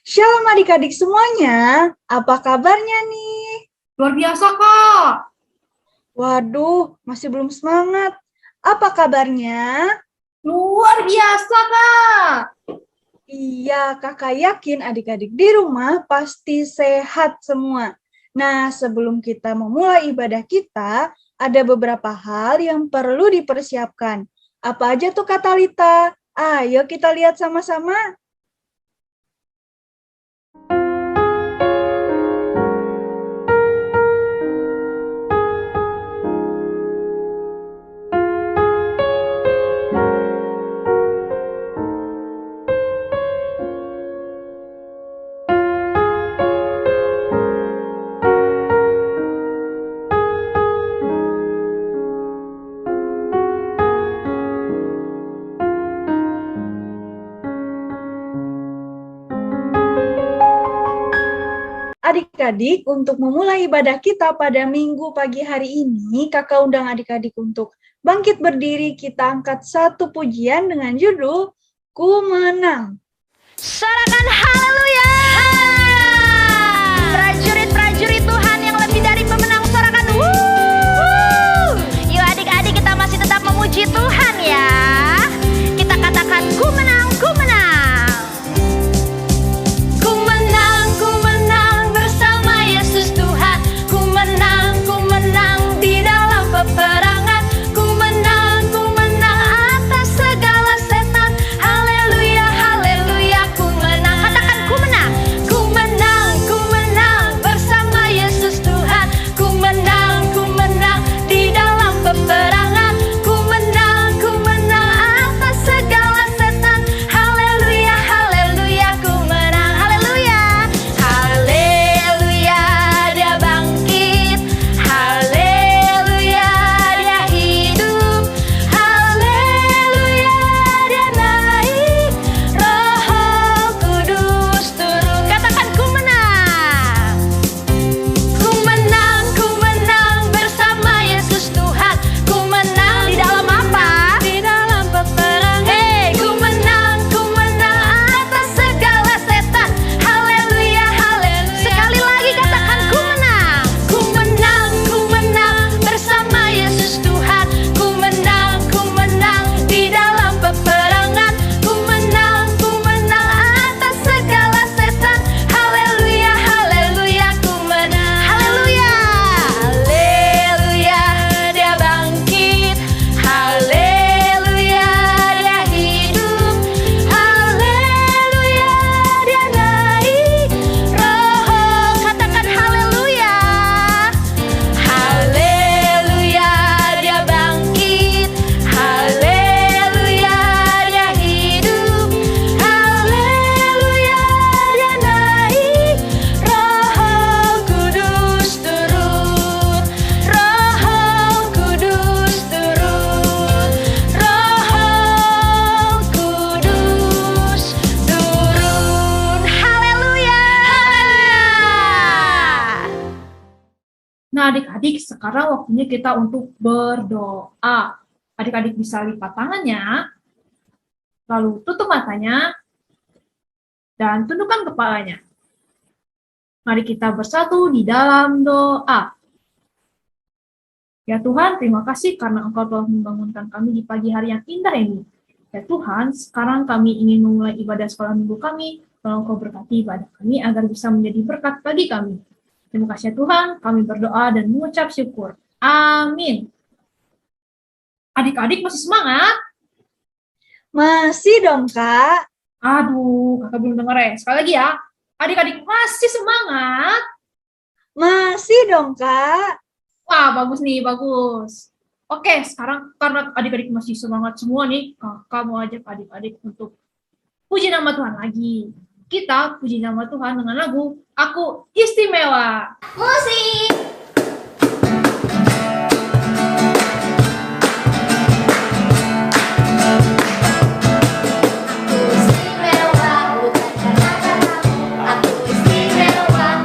Shalom adik-adik semuanya, apa kabarnya nih? Luar biasa, Kak. Waduh, masih belum semangat. Apa kabarnya? Luar biasa, Kak. Iya, kakak yakin adik-adik di rumah pasti sehat semua. Nah, sebelum kita memulai ibadah kita, ada beberapa hal yang perlu dipersiapkan. Apa aja tuh Kak Talita? Ayo kita lihat sama-sama. Adik-adik, untuk memulai ibadah kita pada minggu pagi hari ini, kakak undang adik-adik untuk bangkit berdiri. Kita angkat satu pujian dengan judul Ku Menang. Sorakan haleluya. Prajurit-prajurit Tuhan yang lebih dari pemenang, sorakan wuh. Yuk adik-adik, kita masih tetap memuji Tuhan ya. Kita katakan ku menang, ku menang. Ku menang bersama Yesus Tuhan. Ku menang di dalam peperangan. Ku menang atas segala setan. Haleluya, haleluya, ku menang. Katakan ku menang. Ku menang bersama Yesus Tuhan. Ku menang di dalam peperangan. Ku menang atas segala setan. Haleluya, haleluya, ku menang. Haleluya, haleluya, dia bangkit. Haleluya, dia hidup. Haleluya, dia naik. Roh Kudus turun. Katakan ku menang. Ku menang bersama Yesus Tuhan. Ku menang di dalam apa? Di dalam peperangan. Hey, ku menang atas segala setan. Haleluya, haleluya. Sekali lagi katakan ku menang. Ku menang bersama Yesus Tuhan. Ku menang di dalam peperangan. Ku menang atas segala setan. Haleluya, haleluya, ku menang. Haleluya, haleluya, dia bangkit. Haleluya, dia hidup. Haleluya, dia naik. Roh, katakan haleluya. Haleluya, dia bangkit. Haleluya, dia hidup. Haleluya, dia naik. Roh Kudus turun. Roh Kudus turun. Roh Kudus turun. Haleluya, haleluya. Nah, adik-adik, sekarang waktunya kita untuk berdoa. Adik-adik bisa lipat tangannya, lalu tutup matanya, dan tundukkan kepalanya. Mari kita bersatu di dalam doa. Ya Tuhan, terima kasih karena Engkau telah membangunkan kami di pagi hari yang indah ini. Ya Tuhan, sekarang kami ingin memulai ibadah sekolah minggu kami. Tolong Engkau berkati ibadah kami agar bisa menjadi berkat bagi kami. Terima kasih ya Tuhan, kami berdoa dan mengucap syukur. Amin. Adik-adik masih semangat? Masih dong Kak. Aduh, kakak belum dengar ya. Sekali lagi ya. Adik-adik masih semangat? Masih dong Kak. Wah, bagus nih, bagus. Oke, sekarang karena adik-adik masih semangat semua nih, kakak mau ajak adik-adik untuk puji nama Tuhan lagi. Kita puji nama Tuhan dengan lagu Aku Istimewa. Musik. Aku istimewa,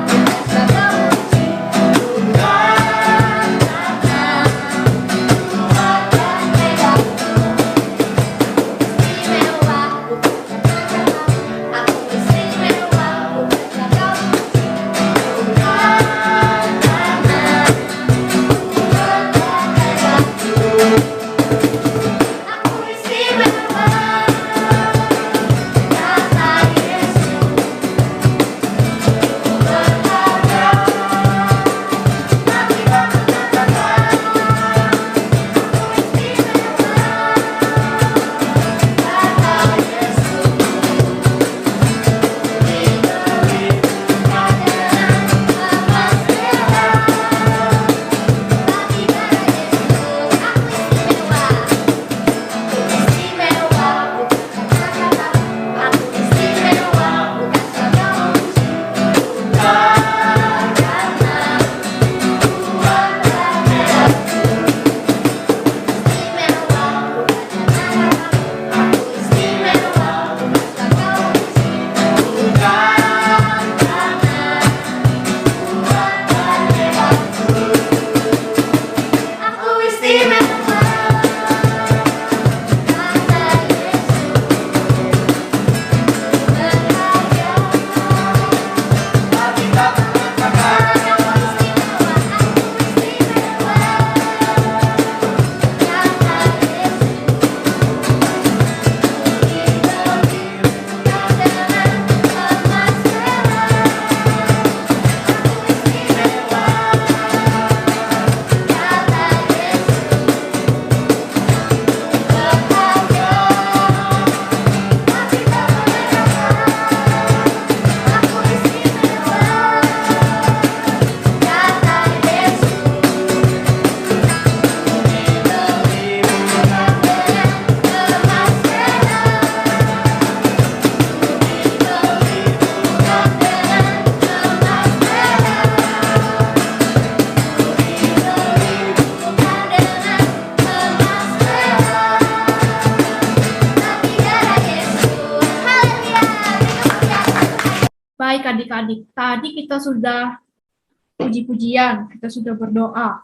Baik adik-adik, tadi kita sudah puji-pujian, kita sudah berdoa.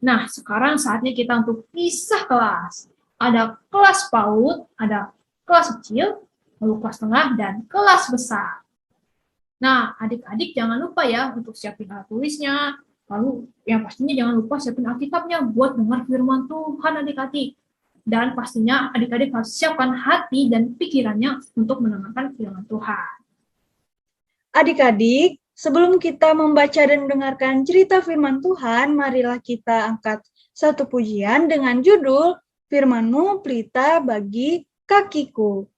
Nah, sekarang saatnya kita untuk pisah kelas. Ada kelas PAUD, ada kelas kecil, lalu kelas tengah, dan kelas besar. Nah, adik-adik jangan lupa ya untuk siapin alat tulisnya, lalu yang pastinya jangan lupa siapin Alkitabnya buat dengar firman Tuhan adik-adik. Dan pastinya adik-adik harus siapkan hati dan pikirannya untuk mendengarkan firman Tuhan. Adik-adik, sebelum kita membaca dan mendengarkan cerita firman Tuhan, marilah kita angkat satu pujian dengan judul Firman-Mu Pelita bagi Kakiku.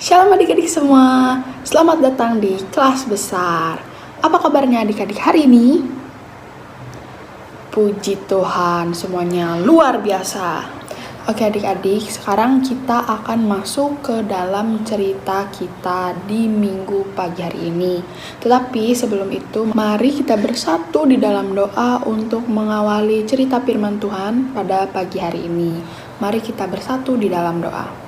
Shalom adik-adik semua, selamat datang di kelas besar. Apa kabarnya adik-adik hari ini? Puji Tuhan, semuanya luar biasa. Oke adik-adik, sekarang kita akan masuk ke dalam cerita kita di minggu pagi hari ini. Tetapi sebelum itu, mari kita bersatu di dalam doa untuk mengawali cerita firman Tuhan pada pagi hari ini. Mari kita bersatu di dalam doa.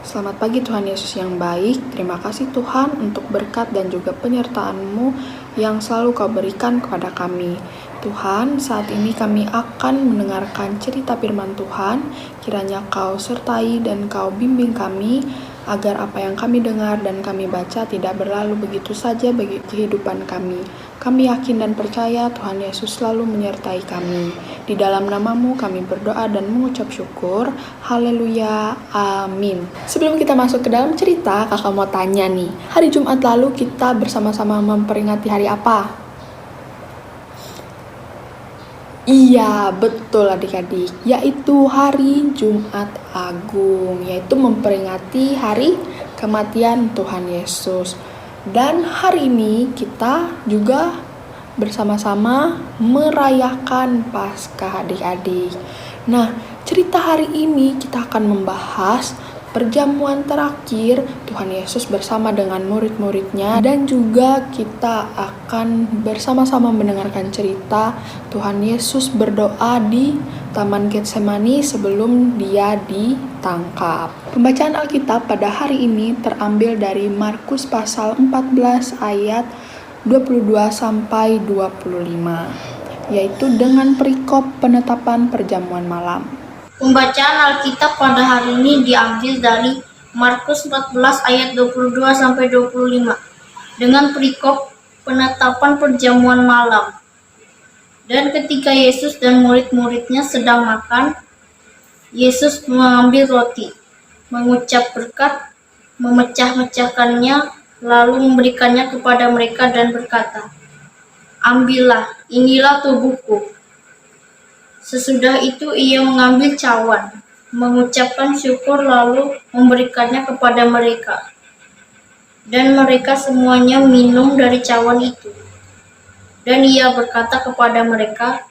Selamat pagi Tuhan Yesus yang baik, terima kasih Tuhan untuk berkat dan juga penyertaan-Mu yang selalu Kau berikan kepada kami. Tuhan, saat ini kami akan mendengarkan cerita firman Tuhan, kiranya Kau sertai dan Kau bimbing kami, agar apa yang kami dengar dan kami baca tidak berlalu begitu saja bagi kehidupan kami. Kami yakin dan percaya Tuhan Yesus selalu menyertai kami. Di dalam nama-Mu kami berdoa dan mengucap syukur. Haleluya, amin. Sebelum kita masuk ke dalam cerita, kakak mau tanya nih, hari Jumat lalu kita bersama-sama memperingati hari apa? Iya, betul adik-adik, yaitu hari Jumat Agung, yaitu memperingati hari kematian Tuhan Yesus. Dan hari ini kita juga bersama-sama merayakan Paskah adik-adik. Nah, cerita hari ini kita akan membahas perjamuan terakhir Tuhan Yesus bersama dengan murid-muridnya, dan juga kita akan bersama-sama mendengarkan cerita Tuhan Yesus berdoa di Taman Getsemani sebelum dia ditangkap. Pembacaan Alkitab pada hari ini terambil dari Markus pasal 14 ayat 22 sampai 25, yaitu dengan perikop penetapan perjamuan malam. Pembacaan Alkitab pada hari ini diambil dari Markus 14 ayat 22 sampai 25 dengan perikop penetapan perjamuan malam. Dan ketika Yesus dan murid-muridnya sedang makan, Yesus mengambil roti, mengucap berkat, memecah-mecahkannya, lalu memberikannya kepada mereka dan berkata, "Ambillah, inilah tubuhku." Sesudah itu ia mengambil cawan, mengucapkan syukur lalu memberikannya kepada mereka. Dan mereka semuanya minum dari cawan itu. Dan ia berkata kepada mereka,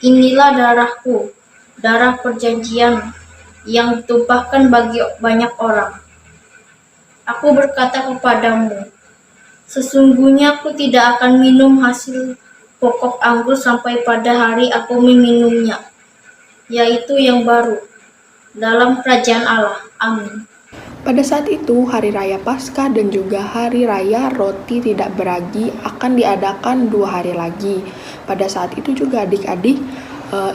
"Inilah darahku, darah perjanjian yang ditumpahkan bagi banyak orang. Aku berkata kepadamu, sesungguhnya aku tidak akan minum hasil pokok anggur sampai pada hari aku meminumnya, yaitu yang baru, dalam kerajaan Allah." Amin. Pada saat itu, Hari Raya Paskah dan juga Hari Raya Roti Tidak Beragi akan diadakan 2 hari lagi. Pada saat itu juga adik-adik,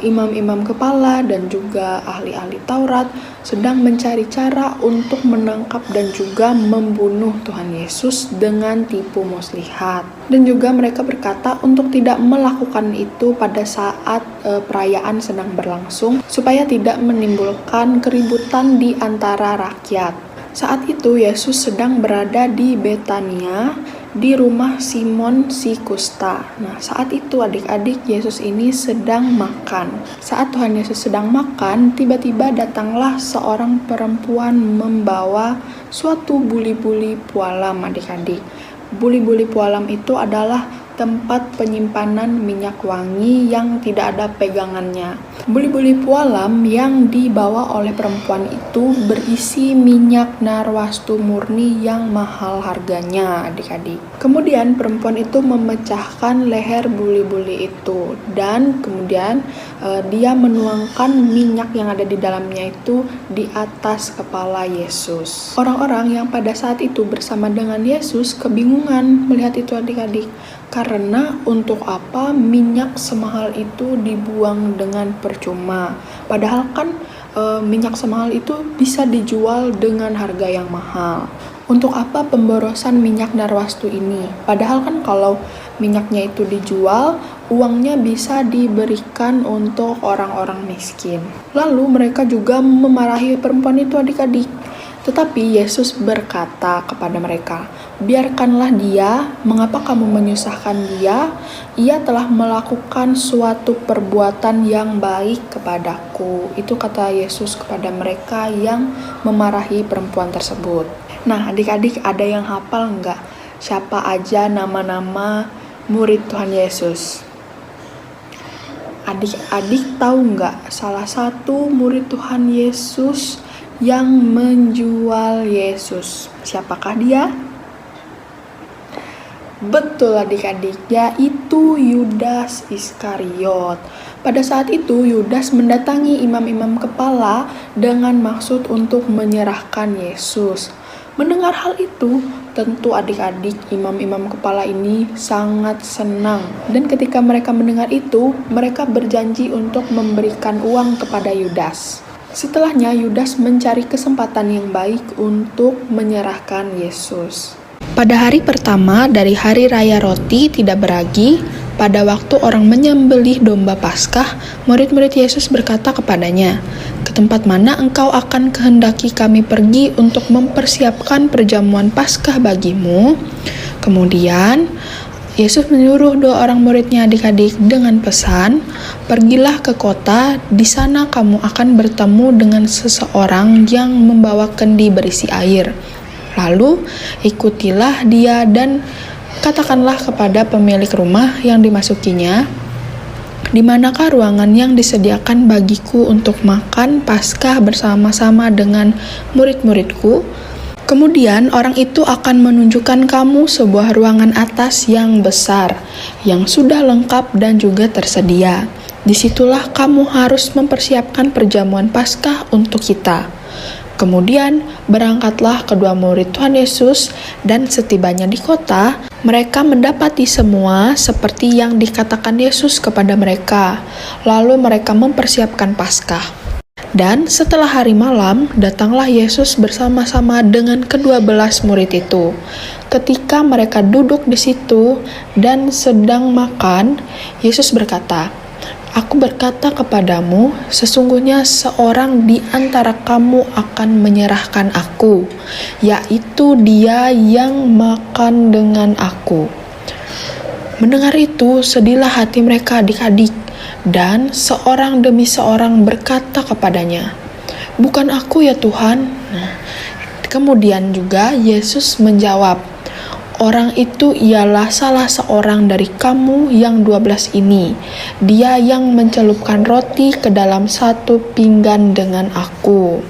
imam-imam kepala dan juga ahli-ahli Taurat sedang mencari cara untuk menangkap dan juga membunuh Tuhan Yesus dengan tipu muslihat. Dan juga mereka berkata untuk tidak melakukan itu pada saat perayaan sedang berlangsung supaya tidak menimbulkan keributan di antara rakyat. Saat itu Yesus sedang berada di Betania, di rumah Simon si Kusta. Nah, saat itu adik-adik Yesus ini sedang makan. Saat Tuhan Yesus sedang makan, tiba-tiba datanglah seorang perempuan membawa suatu buli-buli pualam adik-adik. Buli-buli pualam itu adalah tempat penyimpanan minyak wangi yang tidak ada pegangannya. Buli-buli pualam yang dibawa oleh perempuan itu berisi minyak narwastu murni yang mahal harganya adik-adik. Kemudian perempuan itu memecahkan leher buli-buli itu dan kemudian dia menuangkan minyak yang ada di dalamnya itu di atas kepala Yesus. Orang-orang yang pada saat itu bersama dengan Yesus kebingungan melihat itu adik-adik. Karena untuk apa minyak semahal itu dibuang dengan percuma? Padahal kan minyak semahal itu bisa dijual dengan harga yang mahal. Untuk apa pemborosan minyak narwastu ini? Padahal kan kalau minyaknya itu dijual, uangnya bisa diberikan untuk orang-orang miskin. Lalu mereka juga memarahi perempuan itu adik-adik. Tetapi Yesus berkata kepada mereka, "Biarkanlah dia, mengapa kamu menyusahkan dia? Ia telah melakukan suatu perbuatan yang baik kepadaku." Itu kata Yesus kepada mereka yang memarahi perempuan tersebut. Nah, adik-adik ada yang hafal nggak? Siapa aja nama-nama murid Tuhan Yesus? Adik-adik tahu nggak salah satu murid Tuhan Yesus yang menjual Yesus? Siapakah dia? Betul adik-adik, yaitu Yudas Iskariot. Pada saat itu Yudas mendatangi imam-imam kepala dengan maksud untuk menyerahkan Yesus. Mendengar hal itu, tentu adik-adik imam-imam kepala ini sangat senang. Dan ketika mereka mendengar itu, mereka berjanji untuk memberikan uang kepada Yudas. Setelahnya Yudas mencari kesempatan yang baik untuk menyerahkan Yesus. Pada hari pertama dari Hari Raya Roti Tidak Beragi, pada waktu orang menyembelih domba Paskah, murid-murid Yesus berkata kepadanya, "Ke tempat mana engkau akan kehendaki kami pergi untuk mempersiapkan perjamuan Paskah bagimu?" Kemudian Yesus menyuruh 2 orang muridnya adik-adik dengan pesan, "Pergilah ke kota, di sana kamu akan bertemu dengan seseorang yang membawa kendi berisi air. Lalu ikutilah dia dan katakanlah kepada pemilik rumah yang dimasukinya, 'Di manakah ruangan yang disediakan bagiku untuk makan Paskah bersama-sama dengan murid-muridku?' Kemudian orang itu akan menunjukkan kamu sebuah ruangan atas yang besar, yang sudah lengkap dan juga tersedia. Disitulah kamu harus mempersiapkan perjamuan Paskah untuk kita." Kemudian berangkatlah kedua murid Tuhan Yesus, dan setibanya di kota, mereka mendapati semua seperti yang dikatakan Yesus kepada mereka. Lalu mereka mempersiapkan Paskah. Dan setelah hari malam, datanglah Yesus bersama-sama dengan ke-12 murid itu. Ketika mereka duduk di situ dan sedang makan, Yesus berkata, "Aku berkata kepadamu, sesungguhnya seorang di antara kamu akan menyerahkan aku, yaitu dia yang makan dengan aku." Mendengar itu, sedihlah hati mereka adik-adik, dan seorang demi seorang berkata kepadanya, "Bukan aku ya Tuhan." Kemudian juga Yesus menjawab, "Orang itu ialah salah seorang dari kamu yang 12 ini. Dia yang mencelupkan roti ke dalam satu pinggan dengan aku."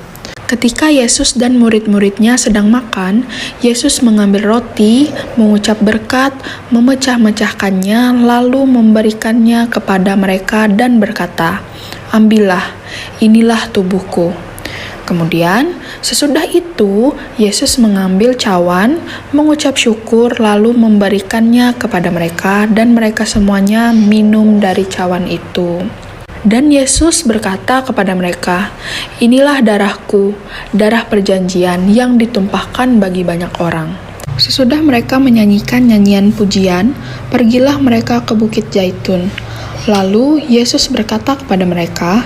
Ketika Yesus dan murid-muridnya sedang makan, Yesus mengambil roti, mengucap berkat, memecah-mecahkannya, lalu memberikannya kepada mereka dan berkata, "Ambillah, inilah tubuhku." Kemudian, sesudah itu, Yesus mengambil cawan, mengucap syukur, lalu memberikannya kepada mereka, dan mereka semuanya minum dari cawan itu. Dan Yesus berkata kepada mereka, "Inilah darahku, darah perjanjian yang ditumpahkan bagi banyak orang." Sesudah mereka menyanyikan nyanyian pujian, pergilah mereka ke Bukit Zaitun. Lalu Yesus berkata kepada mereka,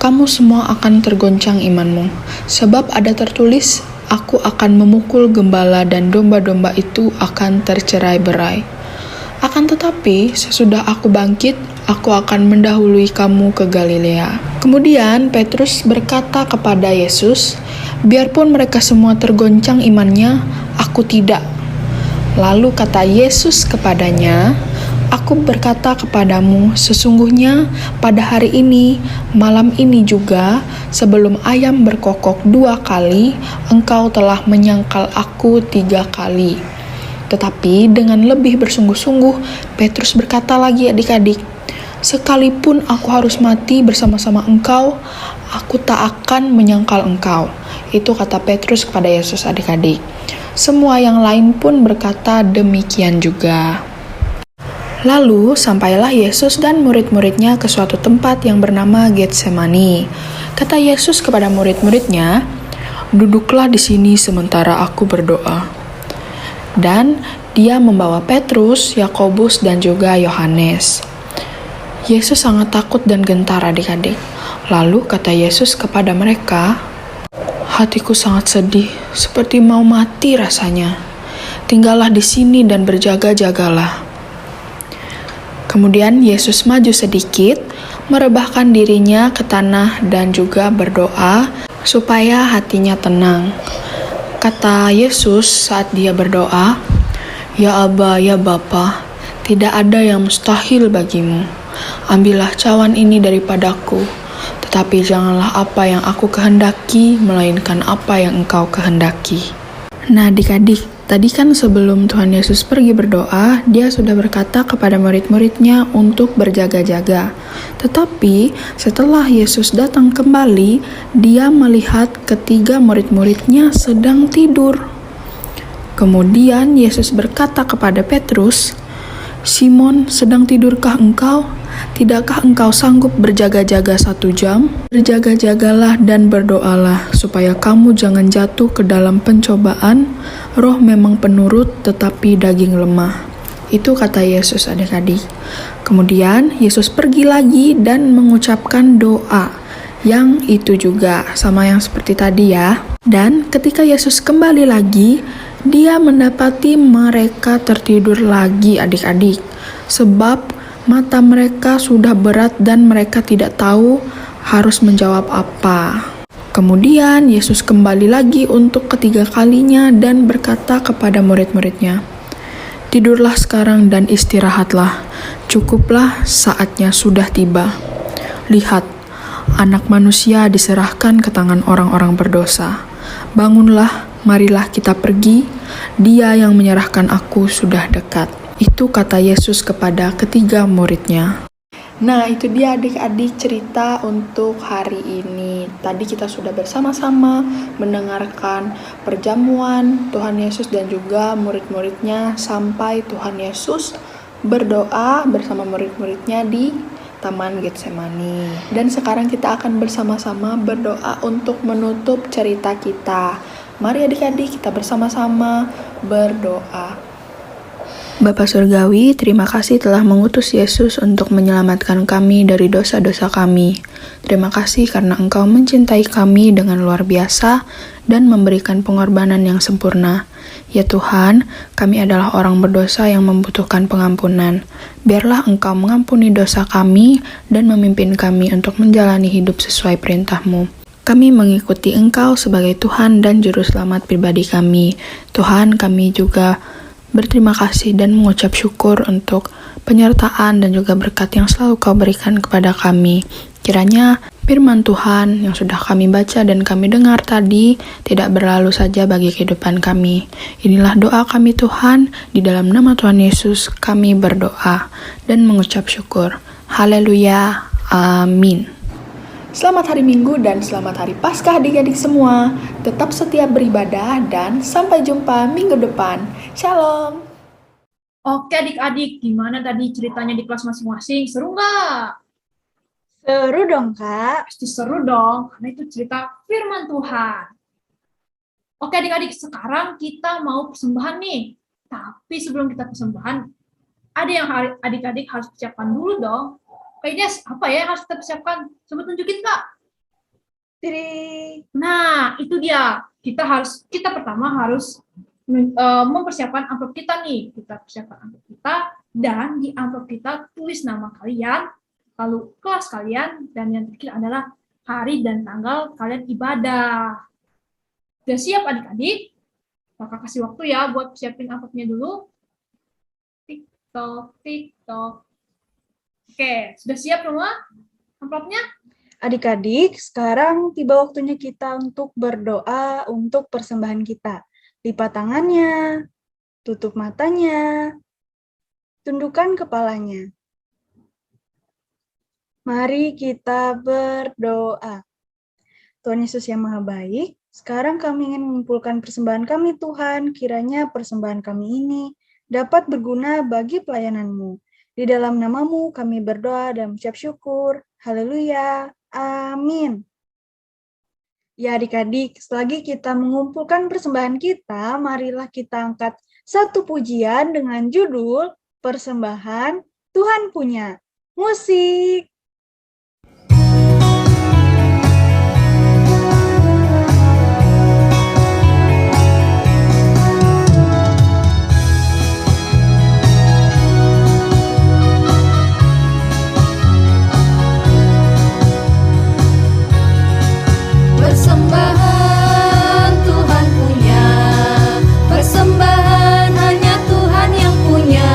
"Kamu semua akan tergoncang imanmu, sebab ada tertulis, Aku akan memukul gembala dan domba-domba itu akan tercerai-berai. Akan tetapi, sesudah aku bangkit, aku akan mendahului kamu ke Galilea." Kemudian Petrus berkata kepada Yesus, "Biarpun mereka semua tergoncang imannya, aku tidak." Lalu kata Yesus kepadanya, "Aku berkata kepadamu, sesungguhnya pada hari ini, malam ini juga, sebelum ayam berkokok 2 kali, engkau telah menyangkal aku 3 kali." Tetapi dengan lebih bersungguh-sungguh, Petrus berkata lagi, adik-adik, "Sekalipun aku harus mati bersama-sama engkau, aku tak akan menyangkal engkau." Itu kata Petrus kepada Yesus, adik-adik. Semua yang lain pun berkata demikian juga. Lalu sampailah Yesus dan murid-muridnya ke suatu tempat yang bernama Getsemani. Kata Yesus kepada murid-muridnya, "Duduklah di sini sementara aku berdoa." Dan dia membawa Petrus, Yakobus, dan juga Yohanes. Yesus sangat takut dan gentar adik-adik. Lalu kata Yesus kepada mereka, "Hatiku sangat sedih, seperti mau mati rasanya. Tinggallah di sini dan berjaga-jagalah." Kemudian Yesus maju sedikit, merebahkan dirinya ke tanah dan juga berdoa supaya hatinya tenang. Kata Yesus saat dia berdoa, "Ya Aba, ya Bapa, tidak ada yang mustahil bagimu. Ambillah cawan ini daripadaku, tetapi janganlah apa yang aku kehendaki, melainkan apa yang engkau kehendaki." Nah adik-adik, tadi kan sebelum Tuhan Yesus pergi berdoa, dia sudah berkata kepada murid-muridnya untuk berjaga-jaga. Tetapi setelah Yesus datang kembali, dia melihat ketiga murid-muridnya sedang tidur. Kemudian Yesus berkata kepada Petrus, "Simon, sedang tidurkah engkau? Tidakkah engkau sanggup berjaga-jaga 1 jam? Berjaga-jagalah dan berdoalah, supaya kamu jangan jatuh ke dalam pencobaan. Roh memang penurut, tetapi daging lemah." Itu kata Yesus adik-adik. Kemudian Yesus pergi lagi dan mengucapkan doa. Yang itu juga sama yang seperti tadi ya. Dan ketika Yesus kembali lagi, dia mendapati mereka tertidur lagi adik-adik. Sebab mata mereka sudah berat dan mereka tidak tahu harus menjawab apa. Kemudian Yesus kembali lagi untuk ketiga kalinya dan berkata kepada murid-muridnya, "Tidurlah sekarang dan istirahatlah. Cukuplah, saatnya sudah tiba. Lihat, Anak Manusia diserahkan ke tangan orang-orang berdosa. Bangunlah, marilah kita pergi. Dia yang menyerahkan aku sudah dekat." Itu kata Yesus kepada ketiga muridnya. Nah, itu dia adik-adik cerita untuk hari ini. Tadi kita sudah bersama-sama mendengarkan perjamuan Tuhan Yesus dan juga murid-muridnya sampai Tuhan Yesus berdoa bersama murid-muridnya di Taman Getsemani. Dan sekarang kita akan bersama-sama berdoa untuk menutup cerita kita. Mari adik-adik kita bersama-sama berdoa. Bapa Surgawi, terima kasih telah mengutus Yesus untuk menyelamatkan kami dari dosa-dosa kami. Terima kasih karena Engkau mencintai kami dengan luar biasa dan memberikan pengorbanan yang sempurna. Ya Tuhan, kami adalah orang berdosa yang membutuhkan pengampunan. Biarlah Engkau mengampuni dosa kami dan memimpin kami untuk menjalani hidup sesuai perintah-Mu. Kami mengikuti Engkau sebagai Tuhan dan Juru Selamat pribadi kami. Tuhan, kami juga berterima kasih dan mengucap syukur untuk penyertaan dan juga berkat yang selalu Kau berikan kepada kami. Kiranya firman Tuhan yang sudah kami baca dan kami dengar tadi tidak berlalu saja bagi kehidupan kami. Inilah doa kami Tuhan, di dalam nama Tuhan Yesus kami berdoa dan mengucap syukur. Haleluya, amin. Selamat hari Minggu dan selamat hari Paskah adik-adik semua. Tetap setia beribadah dan sampai jumpa minggu depan. Shalom. Oke adik-adik, gimana tadi ceritanya di kelas masing-masing? Seru nggak? Seru dong, Kak. Pasti seru dong, karena itu cerita firman Tuhan. Oke adik-adik, sekarang kita mau persembahan nih. Tapi sebelum kita persembahan, ada yang adik-adik harus persiapkan dulu dong. Kayaknya apa ya yang harus kita persiapkan? Coba tunjukin, Kak. Nah, itu dia. Kita pertama harus mempersiapkan amplop kita nih. Kita persiapkan amplop kita, dan di amplop kita tulis nama kalian, lalu kelas kalian, dan yang terakhir adalah hari dan tanggal kalian ibadah. Sudah siap adik-adik? Kakak kasih waktu ya buat siapin amplopnya dulu. Tik-tok, tik-tok. Oke, sudah siap semua amplopnya? Adik-adik, sekarang tiba waktunya kita untuk berdoa untuk persembahan kita. Lipat tangannya, tutup matanya, tundukkan kepalanya. Mari kita berdoa. Tuhan Yesus yang Maha Baik, sekarang kami ingin mengumpulkan persembahan kami Tuhan, kiranya persembahan kami ini dapat berguna bagi pelayanan-Mu. Di dalam nama-Mu kami berdoa dan mengucap syukur. Haleluya. Amin. Ya adik-adik, selagi kita mengumpulkan persembahan kita, marilah kita angkat satu pujian dengan judul Persembahan Tuhan Punya. Musik. Persembahan Tuhan punya, persembahan hanya Tuhan yang punya.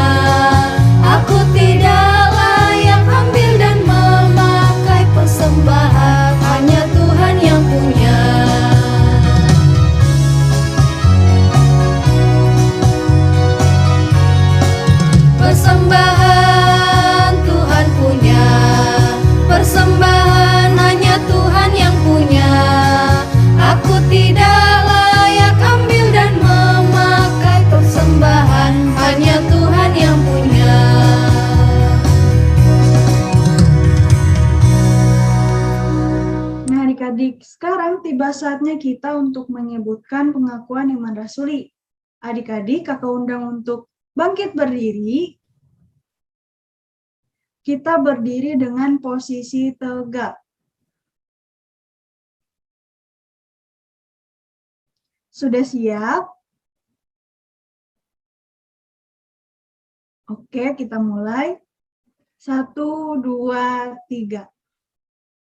Aku tidak layak ambil dan memakai persembahan, hanya Tuhan yang punya. Persembahan Tuhan punya, persembahan hanya Tuhan yang punya. Aku tidak layak ambil dan memakai persembahan, hanya Tuhan yang punya. Nah adik-adik, sekarang tiba saatnya kita untuk menyebutkan pengakuan iman rasuli. Adik-adik, kakak undang untuk bangkit berdiri. Kita berdiri dengan posisi tegak. Sudah siap? Oke, kita mulai. 1, 2, 3.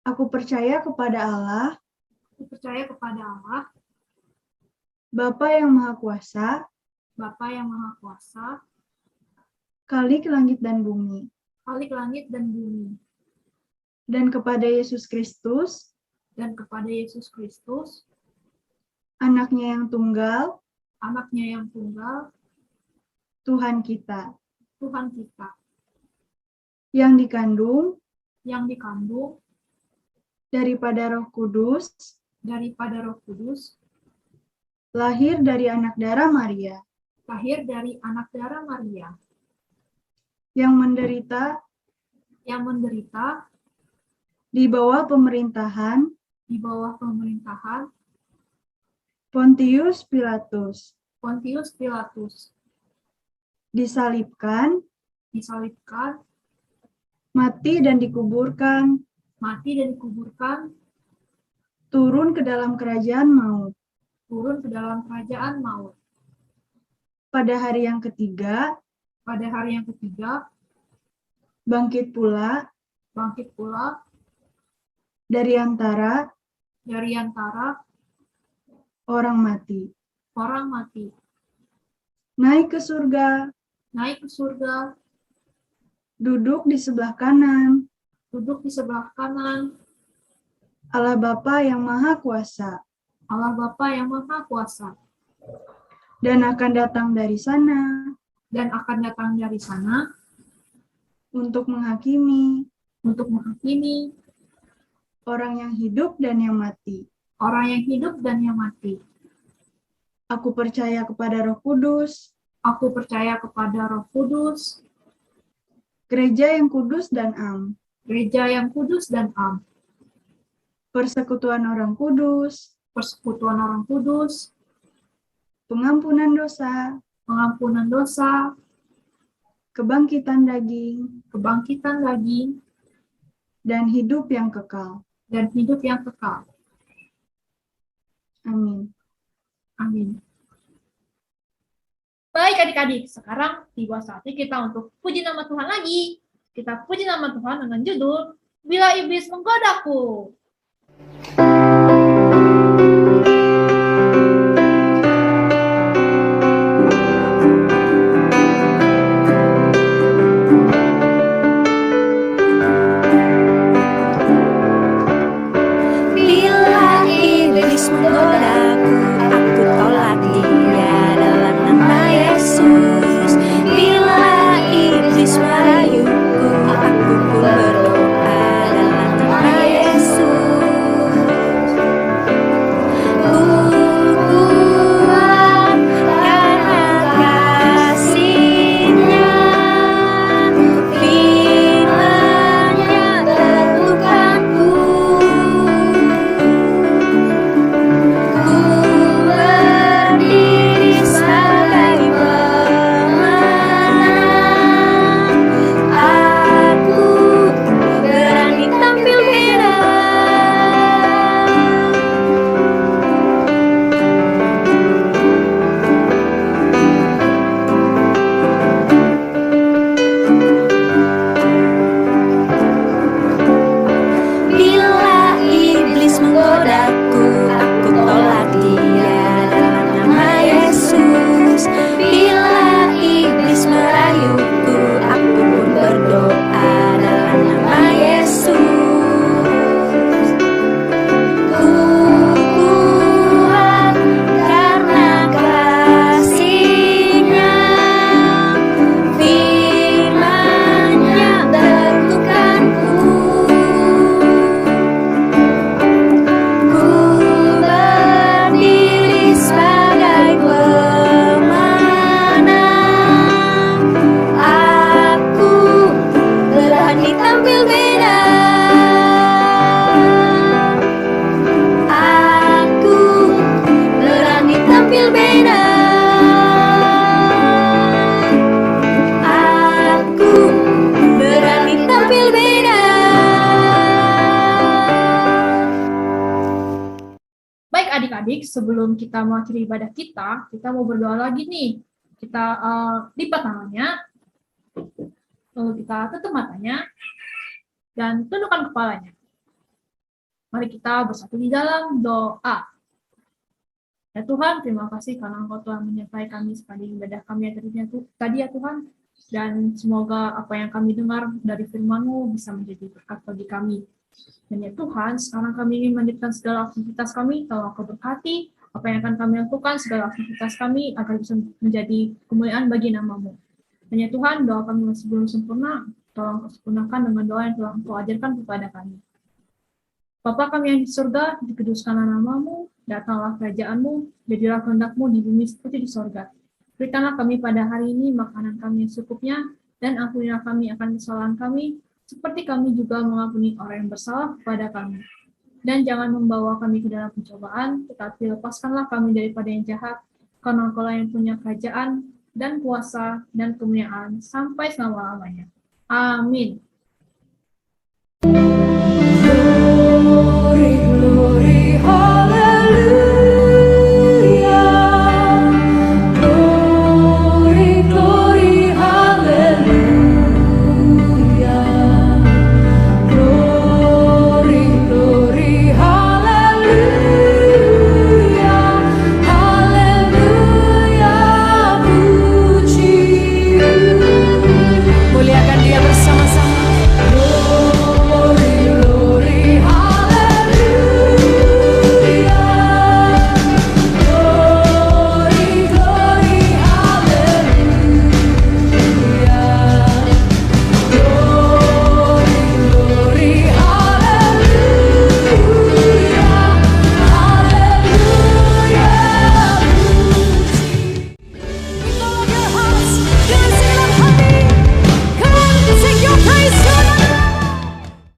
Aku percaya kepada Allah, Aku percaya kepada Allah, Bapa yang Maha Kuasa, Bapa yang Maha Kuasa, Khalik langit dan bumi, Khalik langit dan bumi, dan kepada Yesus Kristus, dan kepada Yesus Kristus, Anaknya yang tunggal, Anaknya yang tunggal, Tuhan kita, Tuhan kita, yang dikandung yang dikandung daripada Roh Kudus, daripada Roh Kudus, lahir dari anak darah Maria, lahir dari anak darah Maria, yang menderita yang menderita di bawah pemerintahan Pontius Pontius Pilatus, disalibkan, mati dan dikuburkan, turun ke dalam kerajaan maut. Pada hari yang ketiga, bangkit pula dari antara orang mati, naik ke surga, duduk di sebelah kanan Allah Bapa yang Maha Kuasa, dan akan datang dari sana untuk menghakimi orang yang hidup dan yang mati. Aku percaya kepada Roh Kudus, gereja yang kudus dan am, persekutuan orang kudus, pengampunan dosa, kebangkitan daging, dan hidup yang kekal. Amin. Baik adik-adik, sekarang tiba saatnya kita untuk puji nama Tuhan lagi. Kita puji nama Tuhan dengan judul Bila Iblis Menggodaku. Bila iblis menggodaku, aku tolak dia dalam nama Yesus. Bila iblis merayuku, aku pun berdoa dalam nama Yesus. Ku kuat karena kasih-Nya, firman-Nya teguhkanku. Ku berdiri sebagai pemenang. Aku berani tampil beda. Bila iblis menggodaku, aku tolak dia dalam nama Yesus. Bila iblis merayuku, aku pun berdoa dalam nama Yesus. Ku kuat karena kasih-Nya, firman-Nya teguhkanku. Ku berdiri sebagai pemenang. Aku berani tampil beda. Aku berani tampil beda. Aku berani tampil beda. Baik adik-adik, sebelum kita mengakhiri ibadah kita mau berdoa lagi nih. Kita lipat tangannya, lalu kita tutup matanya, dan tundukkan kepalanya. Mari kita bersatu di dalam doa. Ya Tuhan, terima kasih karena Engkau telah menyertai kami sepanjang ibadah kami tadi ya Tuhan. Dan semoga apa yang kami dengar dari firman-Mu bisa menjadi berkat bagi kami. Dan ya Tuhan, sekarang kami ingin melanjutkan segala aktivitas kami, tolong Kau berkati apa yang akan kami lakukan, segala aktivitas kami agar bisa menjadi kemuliaan bagi nama-Mu. Dan ya Tuhan, doa kami masih belum sempurna, tolong Kau sempurnakan dengan doa yang telah Engkau ajarkan kepada kami. Bapa kami yang di surga, dikuduskanlah nama-Mu, datanglah kerajaan-Mu, jadilah kehendak-Mu di bumi seperti di surga. Berikanlah kami pada hari ini makanan kami yang secukupnya, dan ampunilah kami akan kesalahan kami, seperti kami juga mengampuni orang yang bersalah kepada kami. Dan jangan membawa kami ke dalam pencobaan, tetapi lepaskanlah kami daripada yang jahat, karena Engkau yang punya kerajaan dan kuasa dan kemuliaan sampai selama-lamanya. Amin.